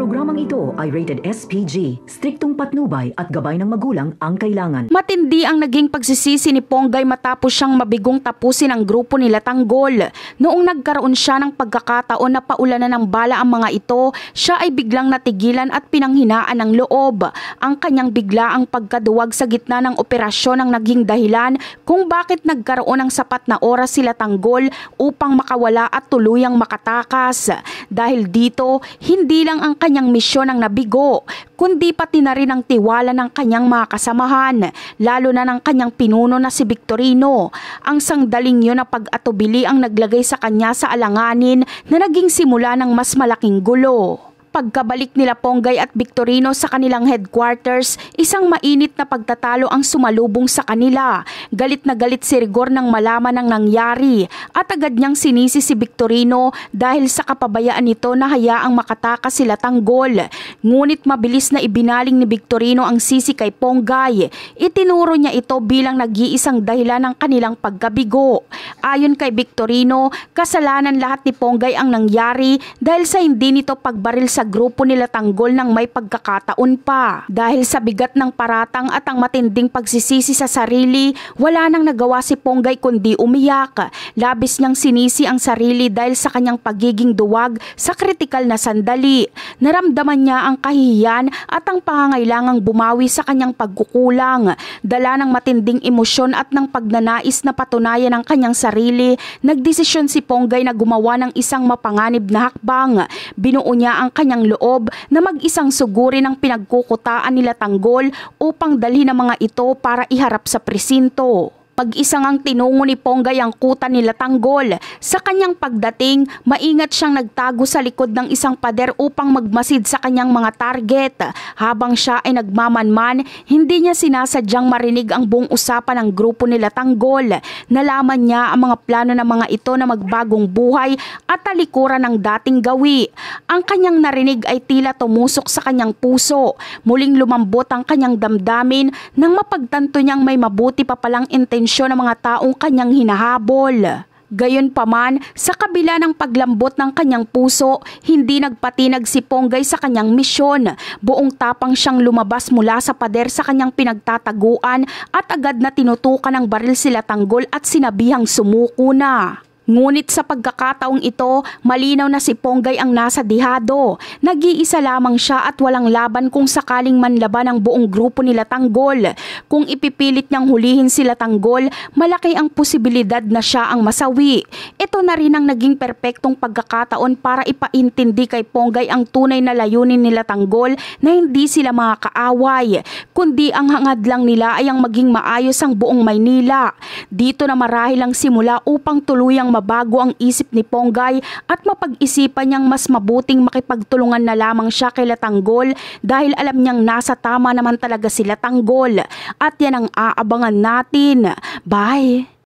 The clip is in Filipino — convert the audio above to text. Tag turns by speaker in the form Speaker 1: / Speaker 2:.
Speaker 1: Programang ito ay rated SPG, striktong patnubay at gabay ng magulang ang kailangan.
Speaker 2: Matindi ang naging pagsisisi ni Ponggay matapos siyang mabigong tapusin ang grupo nila Tanggol. Noong nagkaroon siya ng pagkakataon na paulanan ng bala ang mga ito, siya ay biglang natigilan at pinanghinaan ng loob. Ang kanyang biglaang pagkaduwag sa gitna ng operasyon ang naging dahilan kung bakit nagkaroon ng sapat na oras sila Tanggol upang makawala at tuluyang makatakas. Dahil dito, hindi lang ang kanyang misyon ang nabigo, kundi pati na rin ang tiwala ng kanyang mga kasamahan, lalo na ng kanyang pinuno na si Victorino. Ang sangdaling yun na pag-atubili ang naglagay sa kanya sa alanganin na naging simula ng mas malaking gulo. Pagkabalik nila Ponggay at Victorino sa kanilang headquarters, isang mainit na pagtatalo ang sumalubong sa kanila. Galit na galit si Rigor nang malaman ang nangyari at agad niyang sinisi si Victorino dahil sa kapabayaan nito na hayaang makatakas sila Tanggol. Ngunit mabilis na ibinaling ni Victorino ang sisi kay Ponggay. Itinuro niya ito bilang nag-iisang dahilan ng kanilang pagkabigo. Ayon kay Victorino, kasalanan lahat ni Ponggay ang nangyari dahil sa hindi nito pagbaril sa grupo nila Tanggol nang may pagkakataon pa. Dahil sa bigat ng paratang at ang matinding pagsisisi sa sarili, wala nang nagawa si Ponggay kundi umiyak. Labis niyang sinisi ang sarili dahil sa kanyang pagiging duwag sa kritikal na sandali. Naramdaman niya ang kahihiyan at ang pangangailangang bumawi sa kanyang pagkukulang. Dala ng matinding emosyon at ng pagnanais na patunayan ang kanyang sarili, nagdesisyon si Ponggay na gumawa ng isang mapanganib na hakbang. Binuo niya ang kanyang loob na mag-isang sugurin ang pinagkukutaan nila Tanggol upang dalhin ang mga ito para iharap sa presinto. Pag-isang ang tinungo ni Ponggay ang kuta nila Tanggol. Sa kanyang pagdating, maingat siyang nagtago sa likod ng isang pader upang magmasid sa kanyang mga target. Habang siya ay nagmamanman, hindi niya sinasadyang marinig ang buong usapan ng grupo nila Tanggol. Nalaman niya ang mga plano ng mga ito na magbagong buhay at talikuran ng dating gawi. Ang kanyang narinig ay tila tumusok sa kanyang puso. Muling lumambot ang kanyang damdamin nang mapagtanto niyang may mabuti pa palang intensyon ng mga taong kanyang hinahabol. Gayunpaman, sa kabila ng paglambot ng kanyang puso, hindi nagpatinag si Ponggay sa kanyang misyon. Buong tapang siyang lumabas mula sa pader sa kanyang pinagtataguan at agad na tinutukan ng baril sila Tanggol at sinabihang sumuko na. Ngunit sa pagkakataong ito, malinaw na si Ponggay ang nasa dihado. Nag-iisa lamang siya at walang laban kung sakaling manlaban ang buong grupo nila Tanggol. Kung ipipilit niyang hulihin sila Tanggol, malaki ang posibilidad na siya ang masawi. Ito na rin ang naging perpektong pagkakataon para ipaintindi kay Ponggay ang tunay na layunin nila Tanggol na hindi sila mga kaaway, kundi ang hangad lang nila ay ang maging maayos ang buong Maynila. Dito na marahil ang simula upang tuluyang mabago ang isip ni Ponggay at mapag-isipan niyang mas mabuting makipagtulungan na lamang siya kay Tanggol dahil alam niyang nasa tama naman talaga sila Tanggol. At yan ang aabangan natin. Bye!